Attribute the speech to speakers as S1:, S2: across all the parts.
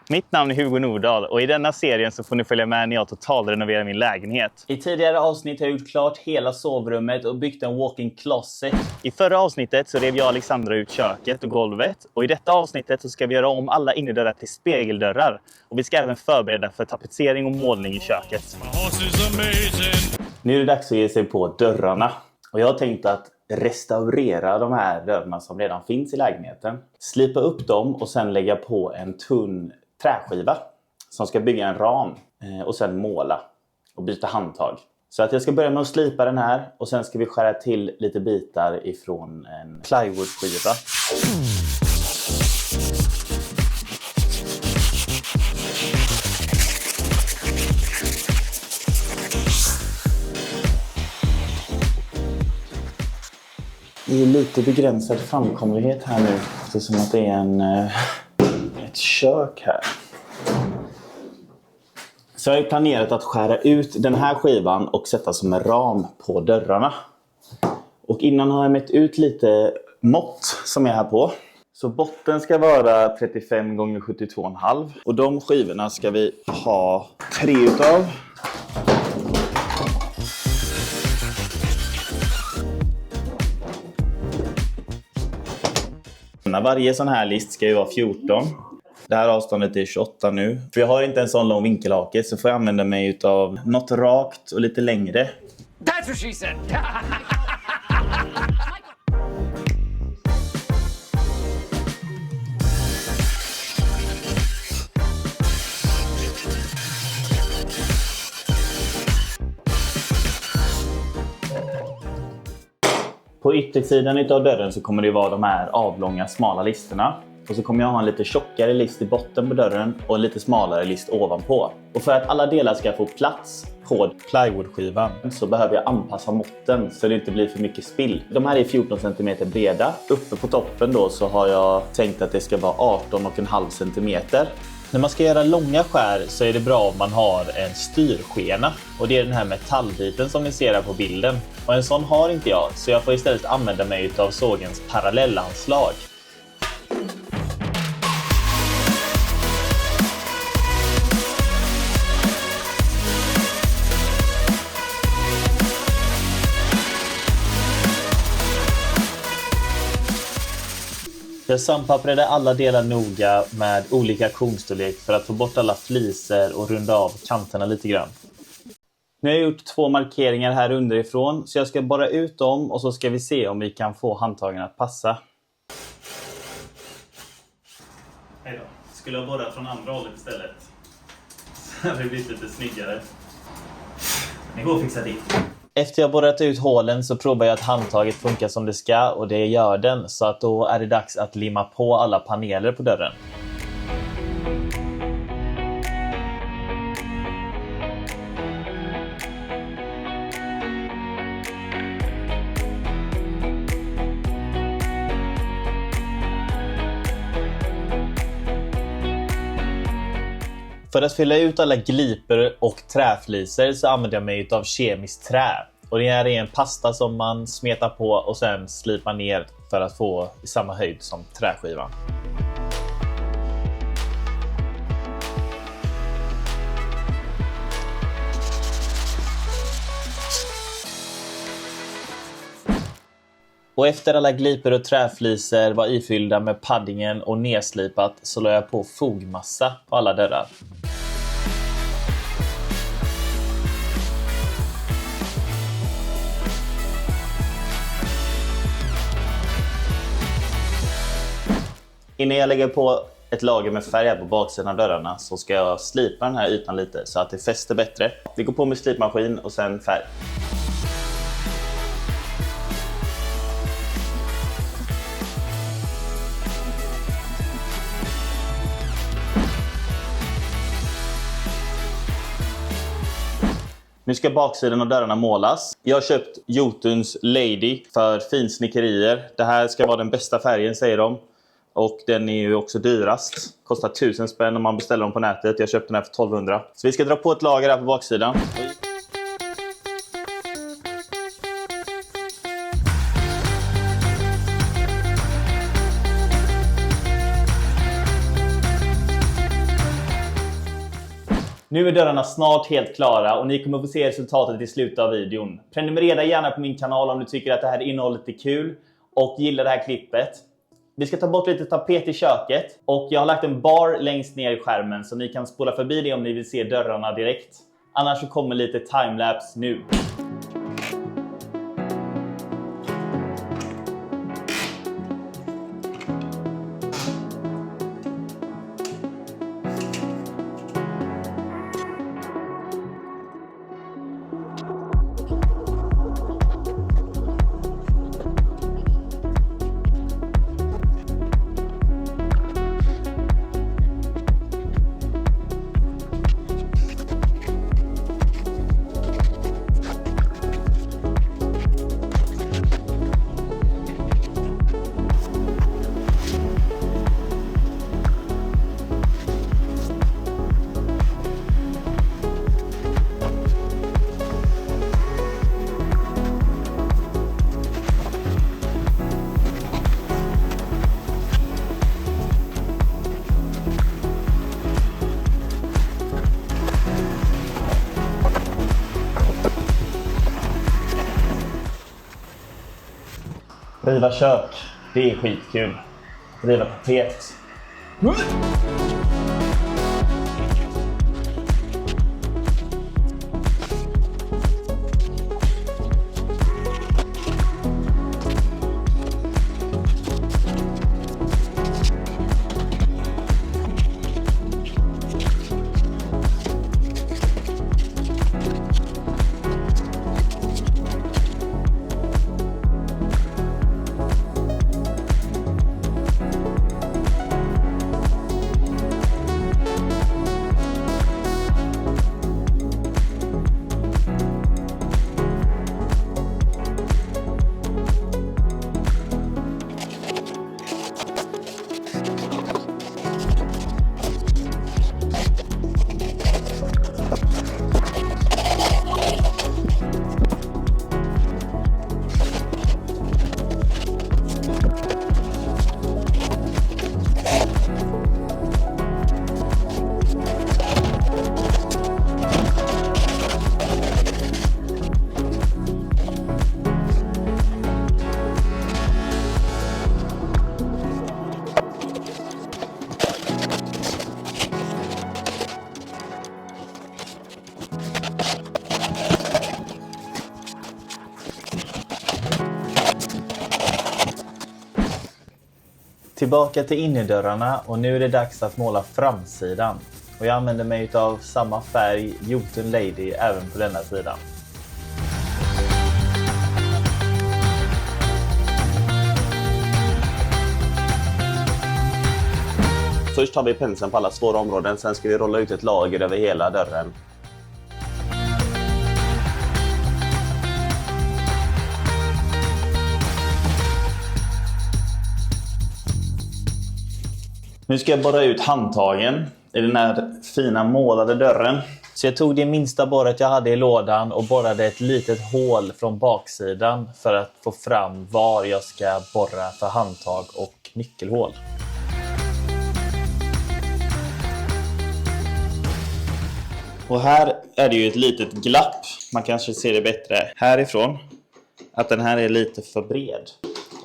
S1: Mitt namn är Hugo Nordahl och i denna serien så får ni följa med när jag totalrenoverar min lägenhet. I tidigare avsnitt har jag gjort klart hela sovrummet och byggt en walk-in closet. I förra avsnittet så rev jag och Alexandra ut köket och golvet. Och i detta avsnittet så ska vi göra om alla innerdörrar till spegeldörrar. Och vi ska även förbereda för tapetsering och målning i köket. Nu är det dags att ge sig på dörrarna. Och jag har tänkt att restaurera de här dörrarna som redan finns i lägenheten. Slipa upp dem och sen lägga på en tunn träskiva som ska bygga en ram och sen måla och byta handtag. Så att jag ska börja med att slipa den här och sen ska vi skära till lite bitar ifrån en plywoodskiva. Det är lite begränsad framkomlighet här nu eftersom att det är ett kök här. Så jag har planerat att skära ut den här skivan och sätta som en ram på dörrarna. Och innan har jag mätt ut lite mått som är här på. Så botten ska vara 35 x 72,5. Och de skivorna ska vi ha 3 utav. Varje sån här list ska ju vara 14. Det här avståndet är 28 nu. För jag har inte en sån lång vinkelhake så får jag använda mig av något rakt och lite längre.
S2: That's what she said.
S1: På yttersidan av dörren så kommer det vara de här avlånga smala listerna. Och så kommer jag ha en lite tjockare list i botten på dörren och en lite smalare list ovanpå. Och för att alla delar ska få plats på plywoodskivan så behöver jag anpassa måtten så det inte blir för mycket spill. De här är 14 cm breda. Uppe på toppen då så har jag tänkt att det ska vara 18,5 cm. När man ska göra långa skär så är det bra om man har en styrskena. Och det är den här metallbiten som ni ser här på bilden. Och en sån har inte jag så jag får istället använda mig av sågens parallellanslag. Jag sandpapprade alla delar noga med olika kornstorlek för att få bort alla fliser och runda av kanterna lite grann. Nu har jag gjort 2 markeringar här underifrån så jag ska borra ut dem och så ska vi se om vi kan få handtagen att passa. Hej då. Skulle jag borra från andra hållet istället? Så hade det blivit lite snyggare. Det går att fixa dit. Efter jag borrat ut hålen så provar jag att handtaget funkar som det ska och det gör den. Så att då är det dags att limma på alla paneler på dörren. För att fylla ut alla gliper och träfliser så använder jag mig av kemiskt trä. Och det här är en pasta som man smetar på och sen slipar ner för att få i samma höjd som träskivan. Och efter alla gliper och träfliser var ifyllda med paddingen och nedslipat så la jag på fogmassa på alla dörrar. Innan jag lägger på ett lager med färg här på baksidan av dörrarna så ska jag slipa den här ytan lite så att det fäster bättre. Vi går på med slipmaskin och sen färg. Nu ska baksidan av dörrarna målas. Jag har köpt Jotuns Lady för finsnickerier. Det här ska vara den bästa färgen säger de. Och den är ju också dyrast. Kostar 1000 spänn om man beställer dem på nätet. Jag köpte den här för 1200. Så vi ska dra på ett lager här på baksidan. Nu är dörrarna snart helt klara och ni kommer få se resultatet i slutet av videon. Prenumerera gärna på min kanal om du tycker att det här innehållet är kul och gillar det här klippet. Vi ska ta bort lite tapet i köket och jag har lagt en bar längst ner i skärmen så ni kan spola förbi det om ni vill se dörrarna direkt. Annars så kommer lite timelapse nu. Riva kök, det är skitkul. Riva tapet. Tillbaka till innerdörrarna och nu är det dags att måla framsidan. Och jag använder mig av samma färg Jotun Lady även på denna sidan.
S2: Först tar vi penseln på alla svåra områden, sen ska vi rolla ut ett lager över hela dörren.
S1: Nu ska jag borra ut handtagen i den här fina målade dörren. Så jag tog det minsta borret jag hade i lådan och borrade ett litet hål från baksidan för att få fram var jag ska borra för handtag och nyckelhål. Och här är det ju ett litet glapp. Man kanske ser det bättre härifrån. Att den här är lite för bred.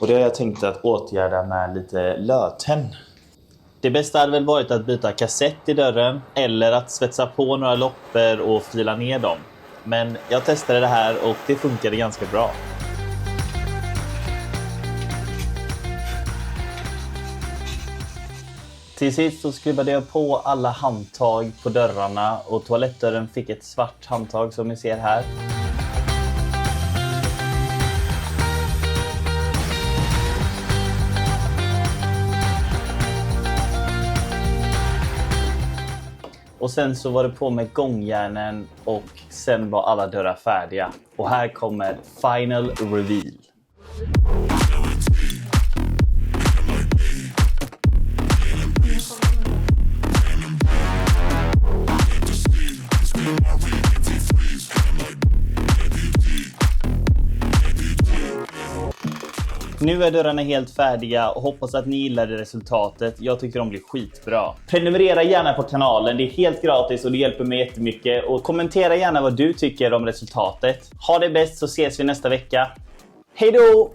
S1: Och det har jag tänkt att åtgärda med lite löten. Det bästa hade väl varit att byta kassett i dörren eller att svetsa på några loppor och fila ner dem. Men jag testade det här och det funkade ganska bra. Till sist så skruvade jag på alla handtag på dörrarna och toalettdörren fick ett svart handtag som ni ser här. Och sen så var det på med gångjärnen och sen var alla dörrar färdiga. Och här kommer final reveal. Nu är dörrarna helt färdiga och hoppas att ni gillade resultatet. Jag tycker de blir skitbra. Prenumerera gärna på kanalen, det är helt gratis och det hjälper mig jättemycket. Och kommentera gärna vad du tycker om resultatet. Ha det bäst så ses vi nästa vecka. Hej då!